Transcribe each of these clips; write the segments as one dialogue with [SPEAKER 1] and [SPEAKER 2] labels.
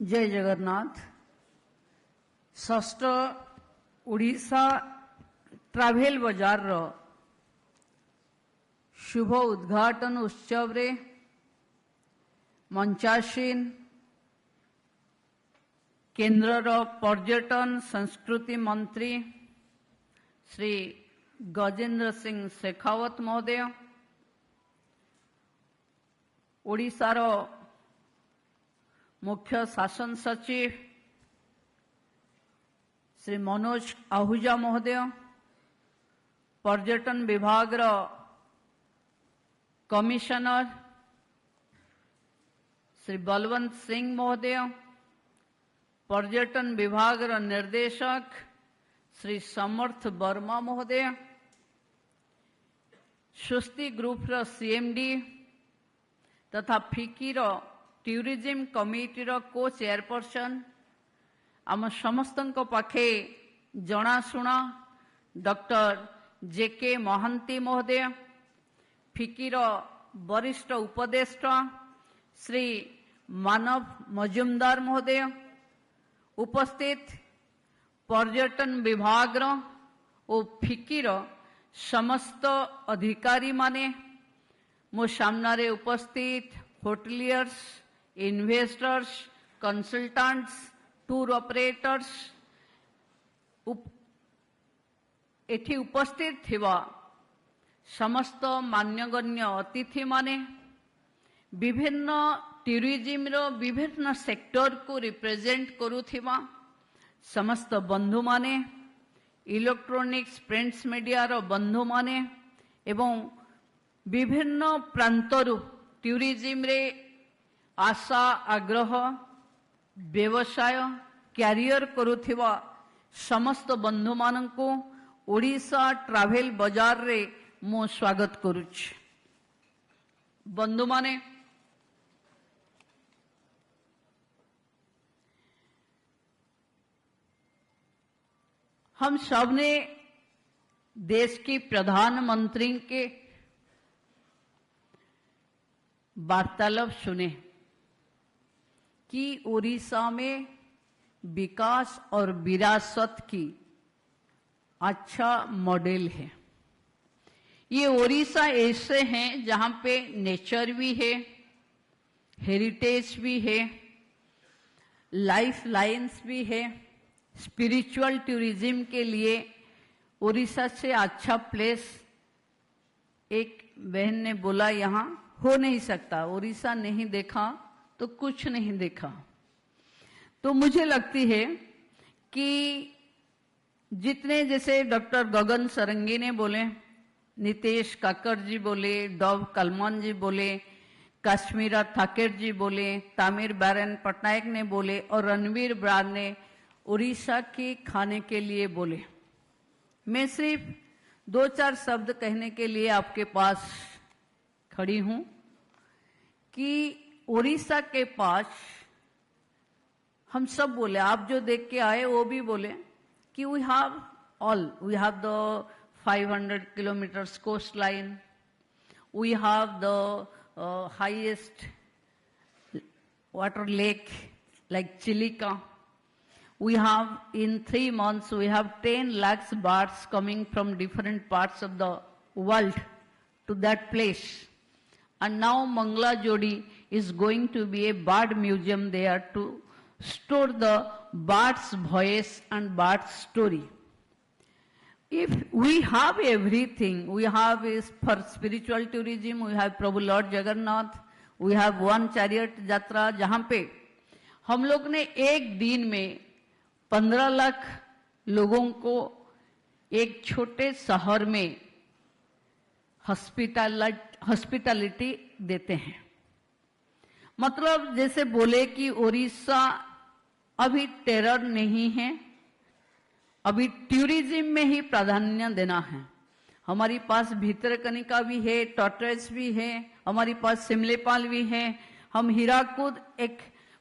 [SPEAKER 1] जय जगन्नाथ। षष्ठ ओडिशा ट्राभेल बजार रो शुभ उद्घाटन उत्सव रे मंचासीन केंद्र रो पर्यटन संस्कृति मंत्री श्री गजेंद्र सिंह शेखावत महोदय, ओडिशा रो मुख्य शासन सचिव श्री मनोज आहूजा महोदय, पर्यटन विभाग रो कमिश्नर श्री बलवंत सिंह महोदय, पर्यटन विभाग रो निर्देशक श्री समर्थ वर्मा महोदय, सुस्ती ग्रुप रो सीएमडी तथा फिकी रो टूरिज्म कमिटी रो को चेयरपर्सन आम समस्त पाखे जनाशुना डॉक्टर जेके महांती महोदय, फिकी रो वरिष्ठ उपदेष्टा श्री मानव मजुमदार महोदय, उपस्थित पर्यटन विभाग रो और फिकी रो समस्त अधिकारी माने, मो सामने उपस्थित hoteliers, investors, consultants, tour operators, एठी उपस्थित थिबा समस्त मान्यगण्य अतिथि माने, विभिन्न टूरिज्म रो विभिन्न सेक्टर को रिप्रेजेंट करुथिबा समस्त बंधु माने, इलेक्ट्रॉनिक्स प्रिंट्स मीडिया रो बंधु माने एवं विभिन्न प्रांतरु टूरिज्म रे आशा आग्रह व्यवसाय क्यारियर करुथिबा समस्त बंधु माननकु ओडिशा ट्राभेल बाजार रे मो स्वागत करुछि। बंधु माने, हम सबने देश की प्रधानमंत्री के वार्तालाप सुने कि ओडिशा में विकास और विरासत की अच्छा मॉडल है। ये ओडिशा ऐसे हैं जहां पे नेचर भी है, हेरिटेज भी है, लाइफ लाइन्स भी है, स्पिरिचुअल टूरिज्म के लिए ओडिशा से अच्छा प्लेस एक बहन ने बोला यहाँ हो नहीं सकता, ओडिशा नहीं देखा तो कुछ नहीं देखा। तो मुझे लगती है कि जितने जैसे डॉक्टर गगन सरंगी ने बोले, नितेश काकर जी बोले, डॉव कलमान जी बोले, कश्मीरा ठाकुर जी बोले, तामिर बैरन पटनायक ने बोले और रणवीर ब्रार ने उड़ीसा के खाने के लिए बोले। मैं सिर्फ 2-4 शब्द कहने के लिए आपके पास खड़ी हूं कि उड़ीसा के पास हम सब बोले, आप जो देख के आए वो भी बोले कि we have the 500 kilometers coastline, we have the highest water lake like Chilika. We have in 3 months we have 10 lakhs birds coming from different parts of the world to that place. And now Mangla Jodi is going to be a bird museum there to store the bird's voice and bird's story. If we have everything, we have is for spiritual tourism, we have Prabhu Lord Jagannath, we have one chariot jatra, जहाँ पे हम लोग ने एक दिन में 15 लाख लोगों को एक छोटे शहर में हॉस्पिटैलिटी देते हैं। मतलब जैसे बोले कि ओडिशा अभी टेरर नहीं है, अभी टूरिज्म में ही प्राधान्य देना है। हमारे पास भीतरकनिका भी है, टॉर्टोइस भी है, हमारे पास सिमलेपाल भी है, हम हीराकुद एक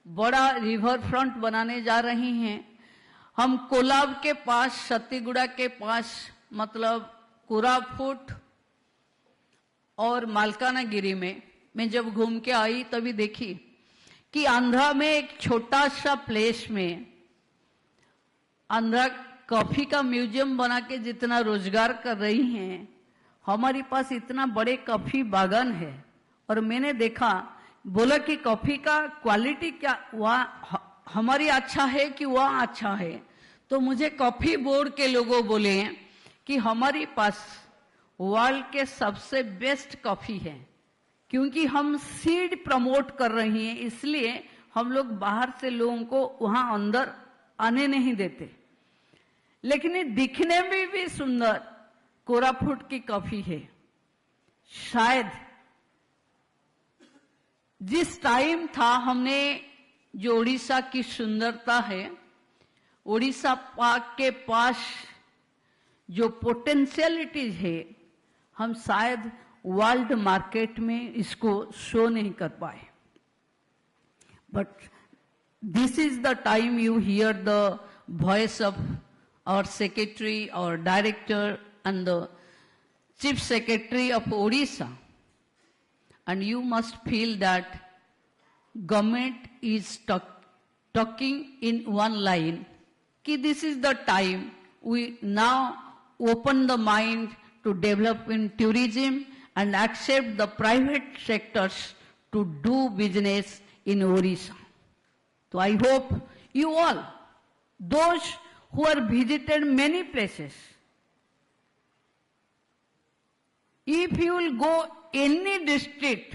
[SPEAKER 1] बड़ा रिवर फ्रंट बनाने जा रहे हैं, हम कोलाब के पास, सतीगुड़ा के पास, मतलब कोरापुट और मालकानगिरी में मैं जब घूम के आई तभी देखी कि आंध्रा में एक छोटा सा प्लेस में आंध्रा कॉफी का म्यूजियम बना के जितना रोजगार कर रही हैं, हमारे पास इतना बड़े कॉफी बागान है। और मैंने देखा, बोला कि कॉफी का क्वालिटी क्या वहाँ हमारी अच्छा है कि वहाँ अच्छा है। तो मुझे कॉफी बोर्ड के लोगों बोले कि हमारे पास वर्ल्ड के सबसे बेस्ट कॉफी है, क्योंकि हम सीड प्रमोट कर रही हैं, इसलिए हम लोग बाहर से लोगों को वहां अंदर आने नहीं देते। लेकिन ये दिखने में भी सुंदर कोरापुट की कॉफी है। शायद जिस टाइम था, हमने जो उड़ीसा की सुंदरता है, उड़ीसा पाक के पास जो पोटेंशियलिटीज है, हम शायद वर्ल्ड मार्केट में इसको शो नहीं कर पाए। But this is the time you hear the voice of our secretary और director and the chief secretary of Odisha, and you must feel that government is talking in one line कि this is the time we now open the mind to develop in tourism and accept the private sectors to do business in Orissa. So I hope you all, those who are visited many places, if you will go any district,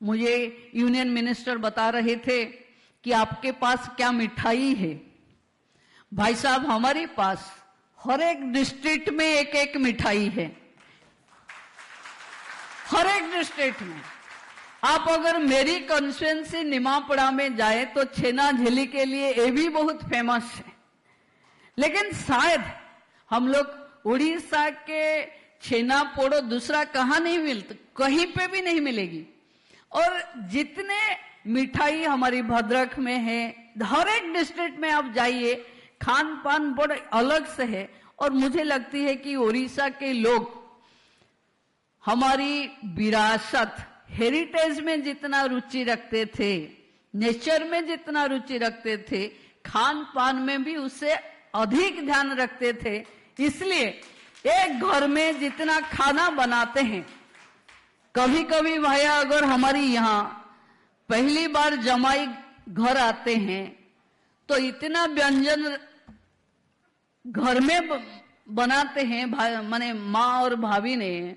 [SPEAKER 1] मुझे union minister बता रहे थे कि आपके पास क्या मिठाई है। भाई साहब, हमारे पास हर एक डिस्ट्रिक्ट में एक एक मिठाई है, हर एक डिस्ट्रिक्ट में। आप अगर मेरी कॉन्स्टिट्यूएंसी निमापड़ा में जाए तो छेना झिली के लिए ये भी बहुत फेमस है। लेकिन शायद हम लोग उड़ीसा के छेना पोड़ो दूसरा कहाँ नहीं मिलता, कहीं पे भी नहीं मिलेगी। और जितने मिठाई हमारी भद्रक में है, हर एक डिस्ट्रिक्ट में आप जाइए, खान पान बड़े अलग से है। और मुझे लगती है कि उड़ीसा के लोग हमारी विरासत, हेरिटेज में जितना रुचि रखते थे, नेचर में जितना रुचि रखते थे, खान पान में भी उससे अधिक ध्यान रखते थे। इसलिए एक घर में जितना खाना बनाते हैं, कभी कभी भैया अगर हमारी यहाँ पहली बार जमाई घर आते हैं तो इतना व्यंजन घर में बनाते हैं, माने माँ और भाभी ने,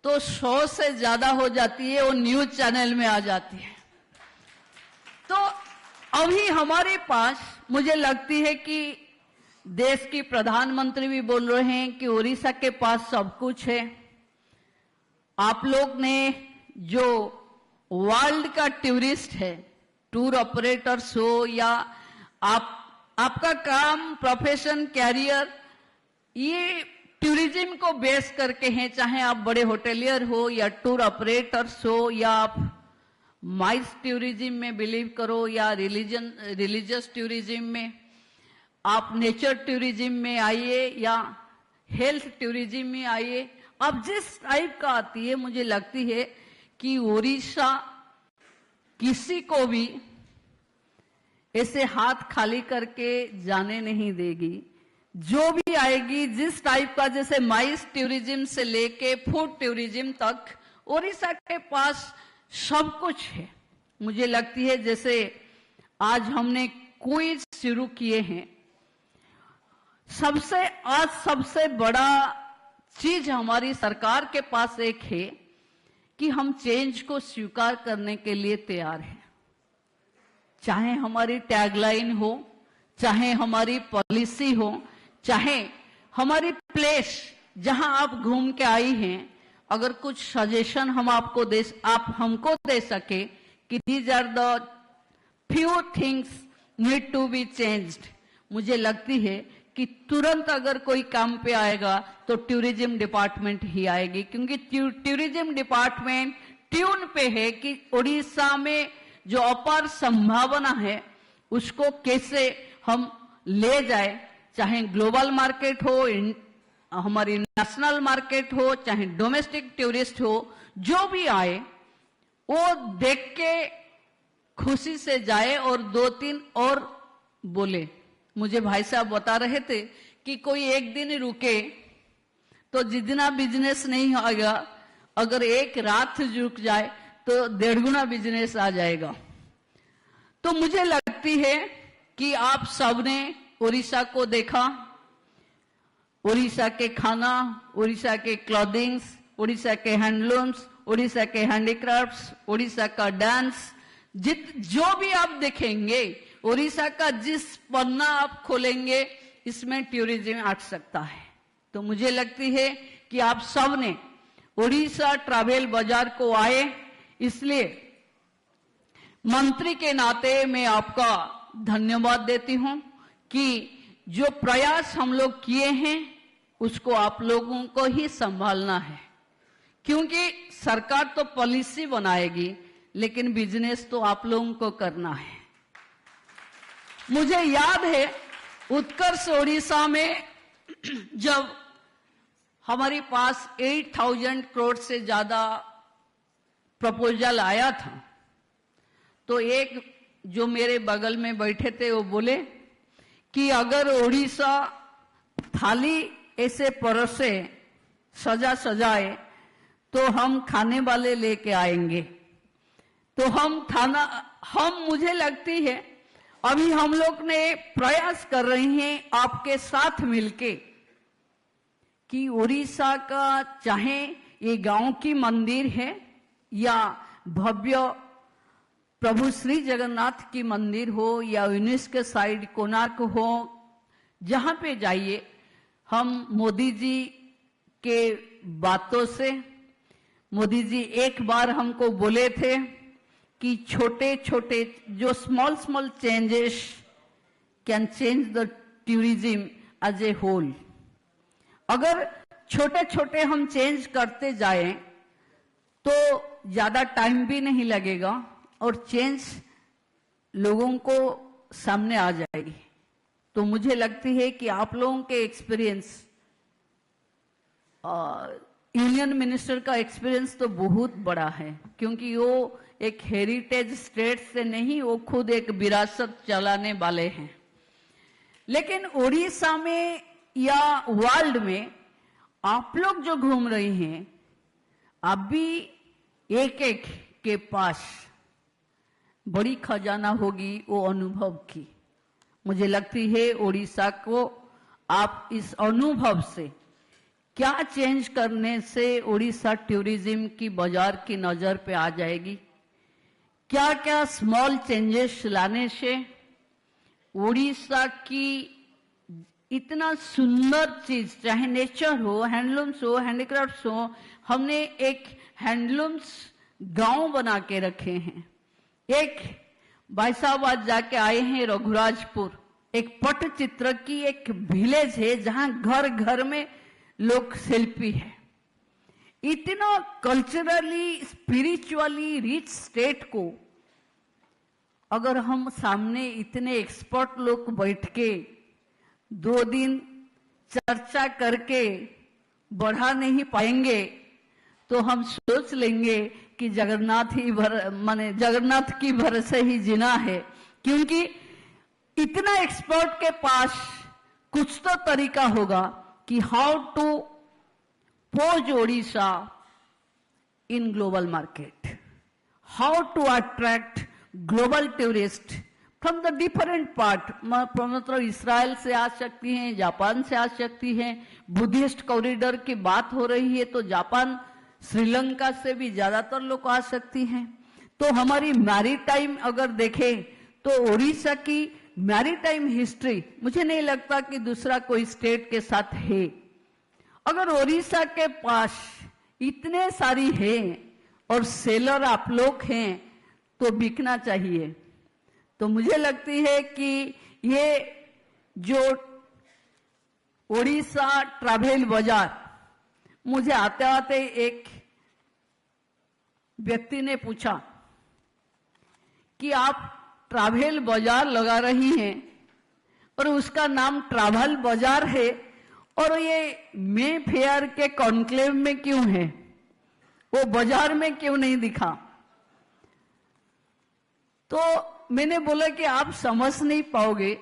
[SPEAKER 1] तो 100 से ज्यादा हो जाती है, वो न्यूज चैनल में आ जाती है। तो अभी हमारे पास मुझे लगती है कि देश की प्रधानमंत्री भी बोल रहे हैं कि उड़ीसा के पास सब कुछ है। आप लोग ने जो वर्ल्ड का टूरिस्ट है, टूर ऑपरेटर्स हो या आपका काम, प्रोफेशन, कैरियर, ये टूरिज्म को बेस करके हैं। चाहे आप बड़े होटेलियर हो या टूर ऑपरेटर्स हो, या आप माइस टूरिज्म में बिलीव करो या रिलीजियस टूरिज्म में, आप नेचर टूरिज्म में आइए या हेल्थ टूरिज्म में आइए, अब जिस टाइप का आती है, मुझे लगती है कि उड़ीसा किसी को भी ऐसे हाथ खाली करके जाने नहीं देगी। जो भी आएगी, जिस टाइप का, जैसे माइस टूरिज्म से लेके फूड टूरिज्म तक, उड़ीसा के पास सब कुछ है। मुझे लगती है जैसे आज हमने क्विज शुरू किए हैं, सबसे बड़ा चीज हमारी सरकार के पास एक है कि हम चेंज को स्वीकार करने के लिए तैयार हैं। चाहे हमारी टैगलाइन हो, चाहे हमारी पॉलिसी हो, चाहे हमारी प्लेस जहां आप घूम के आई हैं, अगर कुछ सजेशन आप हमको दे सके कि these are the few things need to be changed, मुझे लगती है कि तुरंत अगर कोई काम पे आएगा तो टूरिज्म डिपार्टमेंट ही आएगी। क्योंकि टूरिज्म डिपार्टमेंट ट्यून पे है कि उड़ीसा में जो अपार संभावना है उसको कैसे हम ले जाए, चाहे ग्लोबल मार्केट हो, हमारी नेशनल मार्केट हो, चाहे डोमेस्टिक टूरिस्ट हो, जो भी आए वो देख के खुशी से जाए और 2-3 और बोले। मुझे भाई साहब बता रहे थे कि कोई एक दिन रुके तो जितना बिजनेस नहीं आएगा, अगर एक रात रुक जाए तो 1.5 गुना बिजनेस आ जाएगा। तो मुझे लगती है कि आप सबने उड़ीसा को देखा, उड़ीसा के खाना, उड़ीसा के क्लॉथिंग्स, उड़ीसा के हैंडलूम्स, उड़ीसा के हैंडीक्राफ्ट्स, उड़ीसा का डांस, जो भी आप देखेंगे, उड़ीसा का जिस पन्ना आप खोलेंगे इसमें टूरिज्म आ सकता है। तो मुझे लगती है कि आप सब ने उड़ीसा ट्रैवल बाजार को आए, इसलिए मंत्री के नाते मैं आपका धन्यवाद देती हूं कि जो प्रयास हम लोग किए हैं उसको आप लोगों को ही संभालना है, क्योंकि सरकार तो पॉलिसी बनाएगी लेकिन बिजनेस तो आप लोगों को करना है। मुझे याद है उत्कर्ष ओडिशा में जब हमारे पास 8,000 करोड़ से ज्यादा प्रपोजल आया था, तो एक जो मेरे बगल में बैठे थे वो बोले कि अगर ओडिशा थाली ऐसे परोसे सजाए तो हम खाने वाले लेके आएंगे। तो मुझे लगती है अभी हम लोग ने प्रयास कर रहे हैं आपके साथ मिलके कि उड़ीसा का चाहे ये गांव की मंदिर है या भव्य प्रभु श्री जगन्नाथ की मंदिर हो या यूनेस्को साइड कोणार्क हो, जहां पे जाइए हम मोदी जी के बातों से, मोदी जी एक बार हमको बोले थे कि छोटे छोटे जो small changes can change the tourism as a whole. अगर छोटे छोटे हम चेंज करते जाएं तो ज्यादा टाइम भी नहीं लगेगा और चेंज लोगों को सामने आ जाएगी। तो मुझे लगती है कि आप लोगों के एक्सपीरियंस, यूनियन मिनिस्टर का एक्सपीरियंस तो बहुत बड़ा है, क्योंकि वो एक हेरिटेज स्टेट से नहीं, वो खुद एक विरासत चलाने वाले हैं। लेकिन उड़ीसा में या वर्ल्ड में आप लोग जो घूम रहे हैं, अभी एक एक के पास बड़ी खजाना होगी वो अनुभव की। मुझे लगती है उड़ीसा को आप इस अनुभव से क्या चेंज करने से उड़ीसा टूरिज्म की बाजार की नजर पे आ जाएगी, क्या क्या स्मॉल चेंजेस लाने से उड़ीसा की इतना सुंदर चीज, चाहे नेचर हो, हैंडलूम्स हो, हैंडीक्राफ्ट्स हो, हमने एक हैंडलूम्स गांव बना के रखे हैं। एक भाई साहब आज जाके आए हैं रघुराजपुर, एक पटचित्र की एक विलेज है जहां घर घर में लोग शिल्पी है। इतना कल्चरली स्पिरिचुअली रिच स्टेट को अगर हम सामने इतने एक्सपर्ट लोग बैठ के 2 दिन चर्चा करके बढ़ा नहीं पाएंगे तो हम सोच लेंगे कि जगन्नाथ की भरोसे ही जीना है, क्योंकि इतना एक्सपर्ट के पास कुछ तो तरीका होगा कि how to pose Odisha in global market, how to attract global tourist from the different part, मतलब इसराइल से आ सकती हैं, जापान से आ सकती हैं, बुद्धिस्ट कॉरिडोर की बात हो रही है तो जापान श्रीलंका से भी ज्यादातर लोग आ सकती हैं। तो हमारी मैरीटाइम अगर देखें तो उड़ीसा की मैरीटाइम हिस्ट्री मुझे नहीं लगता कि दूसरा कोई स्टेट के साथ है। अगर उड़ीसा के पास इतने सारी है और सेलर आप लोग हैं तो बिकना चाहिए। तो मुझे लगती है कि ये जो उड़ीसा ट्रैवल बाजार, मुझे आते आते एक व्यक्ति ने पूछा कि आप ट्रैवल बाजार लगा रही हैं, और उसका नाम ट्रैवल बाजार है, और ये मे फेयर के कॉन्क्लेव में क्यों है, वो बाजार में क्यों नहीं दिखा? तो मैंने बोला कि आप समझ नहीं पाओगे,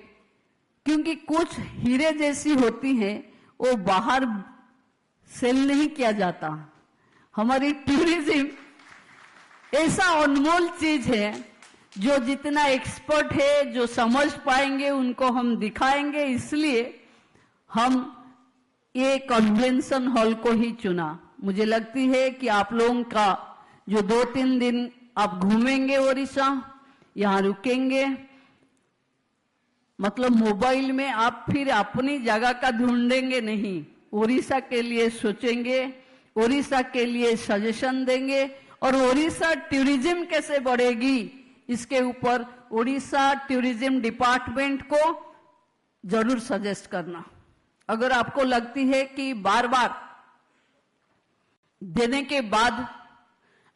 [SPEAKER 1] क्योंकि कुछ हीरे जैसी होती हैं वो बाहर सेल नहीं किया जाता। हमारी टूरिज्म ऐसा अनमोल चीज है, जो जितना एक्सपर्ट है, जो समझ पाएंगे उनको हम दिखाएंगे। इसलिए हम ये कन्वेंशन हॉल को ही चुना। मुझे लगती है कि आप लोगों का जो 2-3 दिन आप घूमेंगे ओडिशा, यहाँ रुकेंगे, मतलब मोबाइल में आप फिर अपनी जगह का ढूंढेंगे नहीं, ओडिशा के लिए सोचेंगे, ओडिशा के लिए सजेशन देंगे, और ओडिशा टूरिज्म कैसे बढ़ेगी इसके ऊपर ओडिशा टूरिज्म डिपार्टमेंट को जरूर सजेस्ट करना। अगर आपको लगती है कि बार बार देने के बाद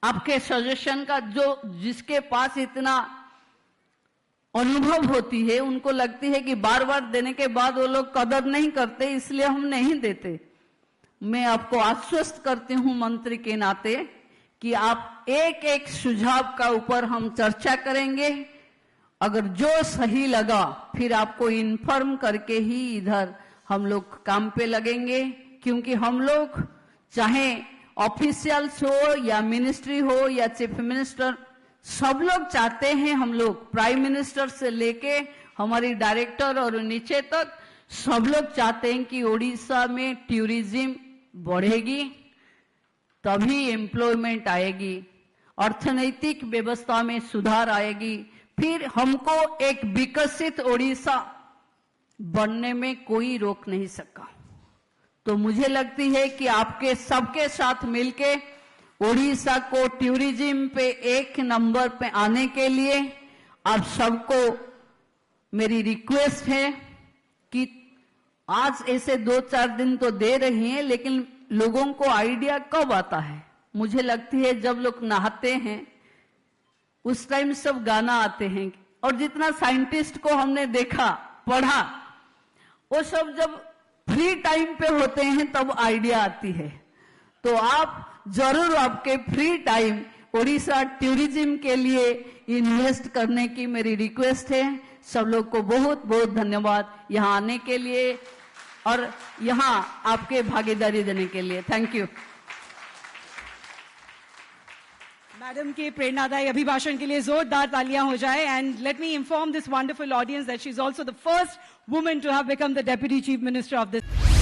[SPEAKER 1] आपके सजेशन का जो जिसके पास इतना अनुभव होती है, उनको लगती है कि बार बार देने के बाद वो लोग कदर नहीं करते, इसलिए हम नहीं देते। मैं आपको आश्वस्त करती हूं मंत्री के नाते कि आप एक एक सुझाव का ऊपर हम चर्चा करेंगे। अगर जो सही लगा फिर आपको इन्फॉर्म करके ही इधर हम लोग काम पे लगेंगे, क्योंकि हम लोग चाहे ऑफिशियल्स हो या मिनिस्ट्री हो या चीफ मिनिस्टर, सब लोग चाहते हैं, हम लोग प्राइम मिनिस्टर से लेके हमारी डायरेक्टर और नीचे तक सब लोग चाहते हैं कि ओडिशा में टूरिज्म बढ़ेगी, तभी एम्प्लॉयमेंट आएगी, अर्थनैतिक व्यवस्था में सुधार आएगी, फिर हमको एक विकसित ओडिशा बनने में कोई रोक नहीं सका। तो मुझे लगती है कि आपके सबके साथ मिलके ओडिशा को टूरिज्म पे 1 नंबर पे आने के लिए आप सबको मेरी रिक्वेस्ट है कि आज ऐसे 2-4 दिन तो दे रही हैं, लेकिन लोगों को आइडिया कब आता है? मुझे लगती है जब लोग नहाते हैं उस टाइम सब गाना आते हैं, और जितना साइंटिस्ट को हमने देखा पढ़ा, वो सब जब फ्री टाइम पे होते हैं तब आइडिया आती है। तो आप जरूर आपके फ्री टाइम ओडिशा टूरिज्म के लिए इन्वेस्ट करने की मेरी रिक्वेस्ट है। सब लोग को बहुत बहुत धन्यवाद यहाँ आने के लिए और यहाँ आपके भागीदारी देने के लिए। Thank you.
[SPEAKER 2] मैडम के प्रेरणादायी अभिभाषण के लिए जोरदार तालियां हो जाए। And let me inform this wonderful audience that she is also the first woman to have become the Deputy Chief Minister of this